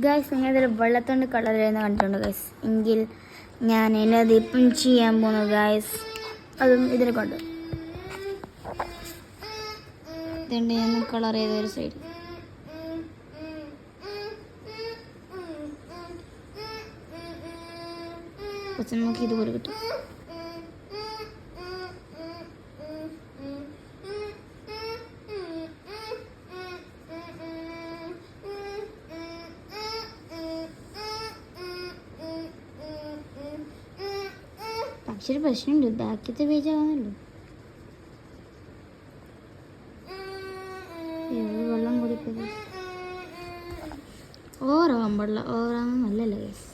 Guys നിങ്ങളിതിൽ വെള്ളത്തോണ്ട് colour ചെയ്യുന്ന കണ്ടിട്ടുണ്ട് guys. എങ്കിൽ ഞാൻ എന്നത് ഇപ്പം ചെയ്യാൻ പോകുന്നു ഗൈസ്. അതും ഇതിനെ കൊണ്ട് ഇതുണ്ട് ഞാൻ കളർ ചെയ്ത ഒരു സൈഡ്. പക്ഷെ നമുക്ക് ഇതുപോലെ കിട്ടും. പക്ഷെ ഒരു പ്രശ്നമുണ്ട്, ബാക്കിയത്തെ പേജ് ആവുന്നല്ലോ. വെള്ളം കുടിക്കുക ഓവറാവാൻ പാടില്ല. ഓവറാവുന്ന നല്ലല്ല ഗൈസ്.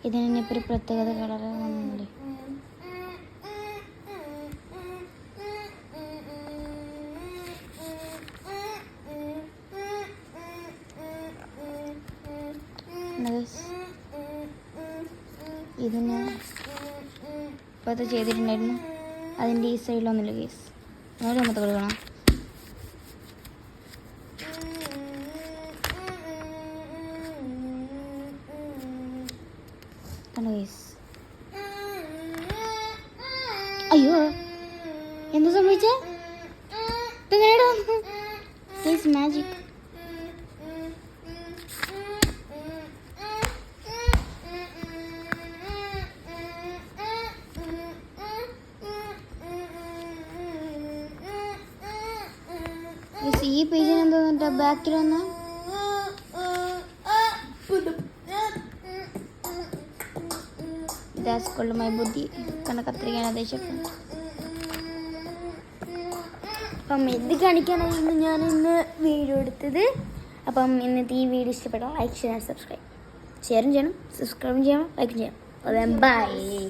ഇതിന് ഇപ്പോൾ ഒരു പ്രത്യേകത കളർ വന്നിട്ടുണ്ട്. ഇതിന് ഇപ്പോൾ അത് ചെയ്തിട്ടുണ്ടായിരുന്നു. അതിൻ്റെ ഈ സൈഡിലൊന്നുമില്ല കേസ്. അതുകൊണ്ട് നമുക്ക് കൊടുക്കണം. അയ്യോ എന്താ സംഭവിച്ചേ? മാജിക്. ഈ പേജിന് എന്താ ബാക്കിൽ വന്ന മൈ ബുദ്ധി കണക്കത്തിരിക്കാൻ ഉദ്ദേശിക്കും. അപ്പം ഇത് കാണിക്കാനായിരുന്നു ഞാൻ ഇന്ന് വീഡിയോ എടുത്തത്. അപ്പം ഇന്നത്തെ ഈ വീഡിയോ ഇഷ്ടപ്പെട്ടാൽ ലൈക്ക് ചെയ്യാൻ, സബ്സ്ക്രൈബ് ഷെയറും ചെയ്യണം, സബ്സ്ക്രൈബും ചെയ്യണം, ലൈക്കും ചെയ്യണം. ബൈ.